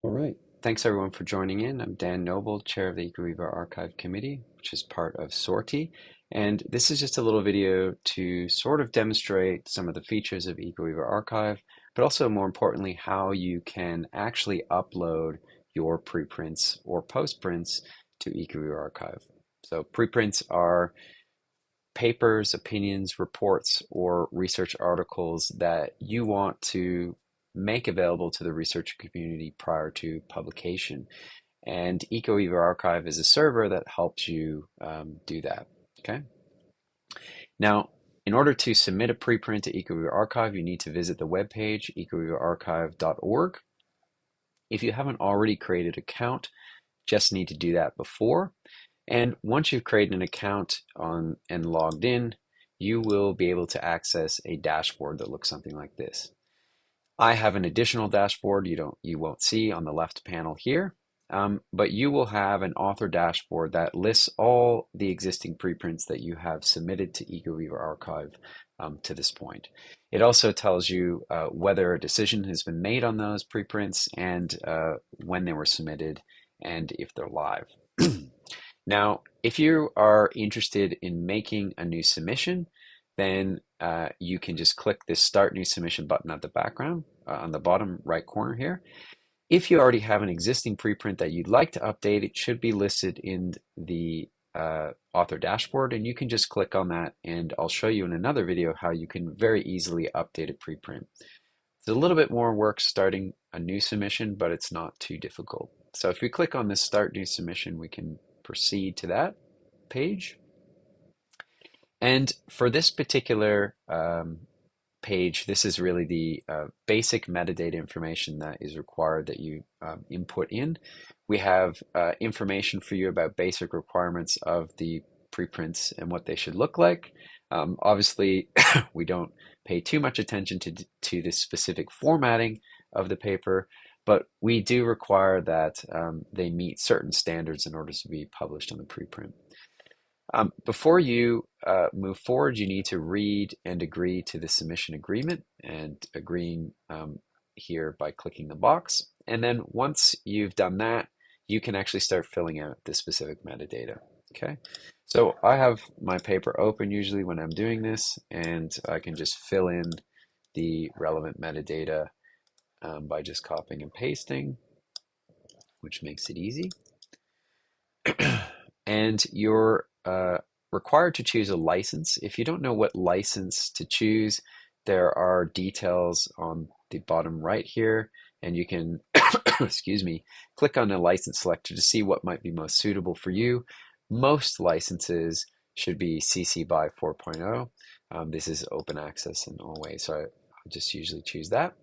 All right. Thanks everyone for joining in. I'm Dan Noble, chair of the EcoEvoRxiv committee, which is part of SORTI. And this is just a little video to sort of demonstrate some of the features of EcoEvoRxiv, but also more importantly, how you can actually upload your preprints or postprints to EcoEvoRxiv. So preprints are papers, opinions, reports, or research articles that you want to make available to the research community prior to publication. And EcoEvoRxiv is a server that helps you do that. Okay. Now, in order to submit a preprint to EcoEvoRxiv, you need to visit the webpage, ecoevoRxiv.org. If you haven't already created an account, just need to do that before. And once you've created an account and logged in, you will be able to access a dashboard that looks something like this. I have an additional dashboard you won't see on the left panel here, but you will have an author dashboard that lists all the existing preprints that you have submitted to EcoEvoRxiv to this point. It also tells you whether a decision has been made on those preprints and when they were submitted and if they're live. Now, if you are interested in making a new submission, then you can just click this Start New Submission button at the background on the bottom right corner here. If you already have an existing preprint that you'd like to update, it should be listed in the author dashboard, and you can just click on that, and I'll show you in another video how you can very easily update a preprint. It's a little bit more work starting a new submission, but it's not too difficult. So if we click on this Start New Submission, we can proceed to that page. And for this particular page, this is really the basic metadata information that is required that you input in. We have information for you about basic requirements of the preprints and what they should look like. Obviously, we don't pay too much attention to the specific formatting of the paper, but we do require that they meet certain standards in order to be published on the preprint. Before you move forward, you need to read and agree to the submission agreement, and agreeing here by clicking the box. And then once you've done that, you can actually start filling out the specific metadata. Okay, so I have my paper open usually when I'm doing this, and I can just fill in the relevant metadata by just copying and pasting, which makes it easy. And you're required to choose a license. If you don't know what license to choose, there are details on the bottom right here, and you can, excuse me, click on the license selector to see what might be most suitable for you. Most licenses should be CC BY 4.0. This is open access in all ways, so I just usually choose that.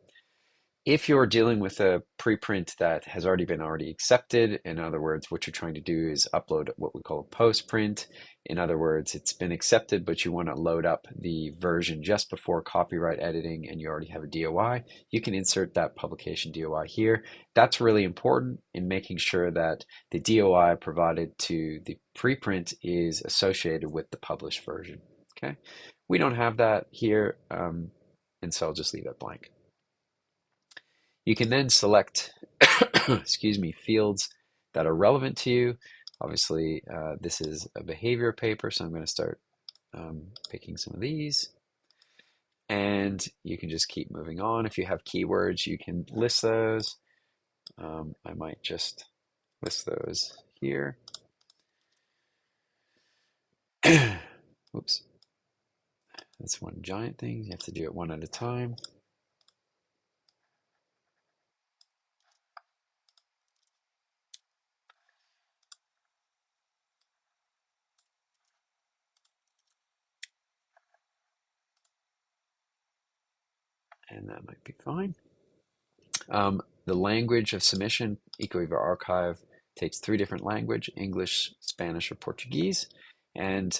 If you're dealing with a preprint that has already been accepted, in other words, what you're trying to do is upload what we call a postprint. In other words, it's been accepted, but you want to load up the version just before copyright editing and you already have a DOI, you can insert that publication DOI here. That's really important in making sure that the DOI provided to the preprint is associated with the published version. Okay, we don't have that here, and so I'll just leave it blank. You can then select, excuse me, fields that are relevant to you. Obviously, this is a behavior paper, so I'm going to start picking some of these. And you can just keep moving on. If you have keywords, you can list those. I might just list those here. Oops. That's one giant thing. You have to do it one at a time. And that might be fine. The language of submission, EcoEvoRxiv takes 3 different languages: English, Spanish, or Portuguese. And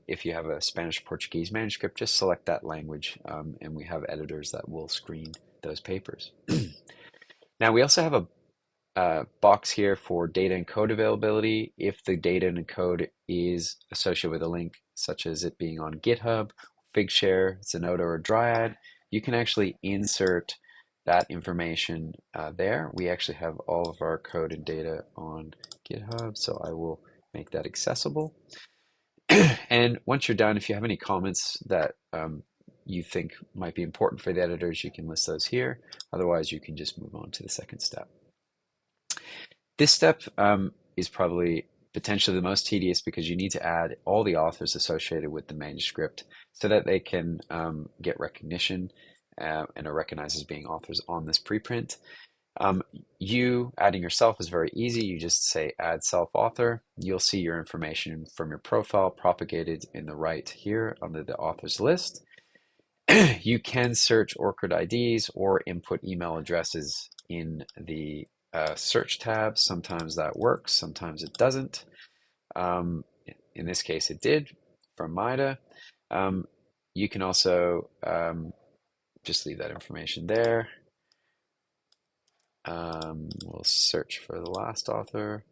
if you have a Spanish Portuguese manuscript, just select that language, and we have editors that will screen those papers. Now we also have a box here for data and code availability. If the data and code is associated with a link, such as it being on GitHub, Figshare, Zenodo, or Dryad, you can actually insert that information there. We actually have all of our code and data on GitHub, so I will make that accessible. And once you're done, if you have any comments that you think might be important for the editors, you can list those here. Otherwise, you can just move on to the second step. This step is probably potentially the most tedious because you need to add all the authors associated with the manuscript so that they can get recognition and are recognized as being authors on this preprint. You adding yourself is very easy. You just say add self-author. You'll see your information from your profile propagated in the right here under the authors list. You can search ORCID IDs or input email addresses in the search tab. Sometimes that works, sometimes it doesn't. In this case, it did from Maida. You can also just leave that information there. We'll search for the last author,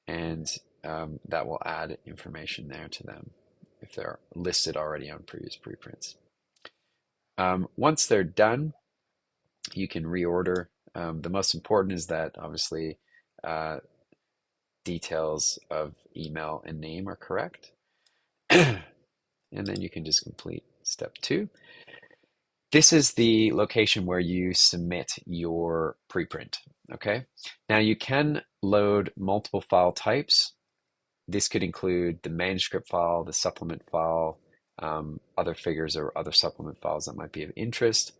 and that will add information there to them if they're listed already on previous preprints. Once they're done, you can reorder. The most important is that obviously details of email and name are correct. And then you can just complete step 2. This is the location where you submit your preprint, okay? Now you can load multiple file types. This could include the manuscript file, the supplement file, other figures or other supplement files that might be of interest.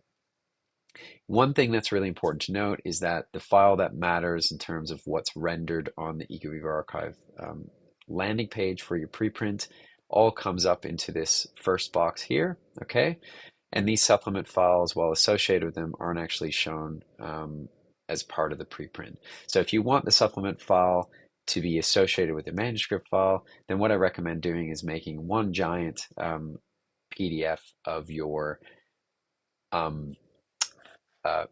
One thing that's really important to note is that the file that matters in terms of what's rendered on the EcoEvoRxiv landing page for your preprint all comes up into this first box here, okay? And these supplement files, while associated with them, aren't actually shown as part of the preprint. So if you want the supplement file to be associated with the manuscript file, then what I recommend doing is making one giant PDF of your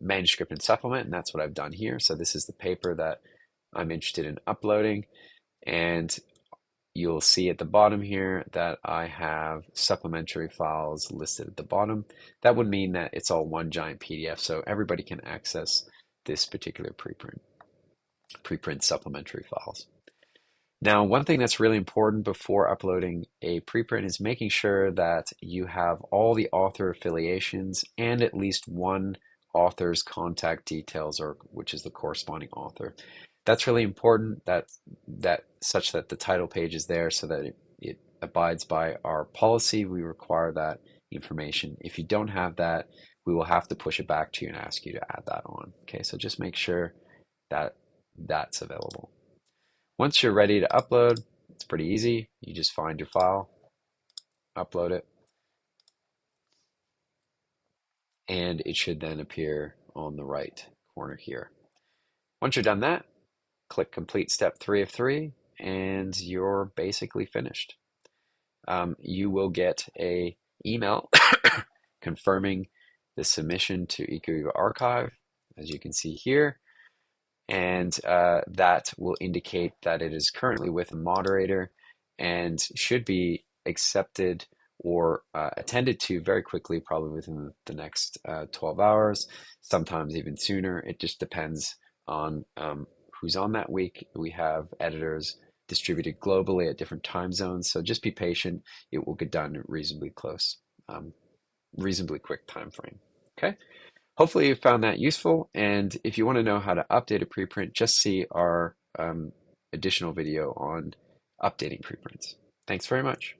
manuscript and supplement, and that's what I've done here. So this is the paper that I'm interested in uploading, and you'll see at the bottom here that I have supplementary files listed at the bottom. That would mean that it's all one giant PDF, so everybody can access this particular preprint supplementary files. Now, one thing that's really important before uploading a preprint is making sure that you have all the author affiliations and at least one author's contact details, or which is the corresponding author. That's really important, such that the title page is there so that it abides by our policy. We require that information. If you don't have that, we will have to push it back to you and ask you to add that on. Okay, so just make sure that that's available. Once you're ready to upload, it's pretty easy. You just find your file, upload it, and it should then appear on the right corner here. Once you're done that, click complete step 3 of 3, and you're basically finished. You will get an email confirming the submission to EcoEvoRxiv, as you can see here, and that will indicate that it is currently with a moderator and should be accepted or attended to very quickly, probably within the next 12 hours, sometimes even sooner. It just depends on who's on that week. We have editors distributed globally at different time zones, so just be patient. It will get done reasonably quick time frame. Okay. Hopefully you found that useful, and if you want to know how to update a preprint, just see our additional video on updating preprints. Thanks very much.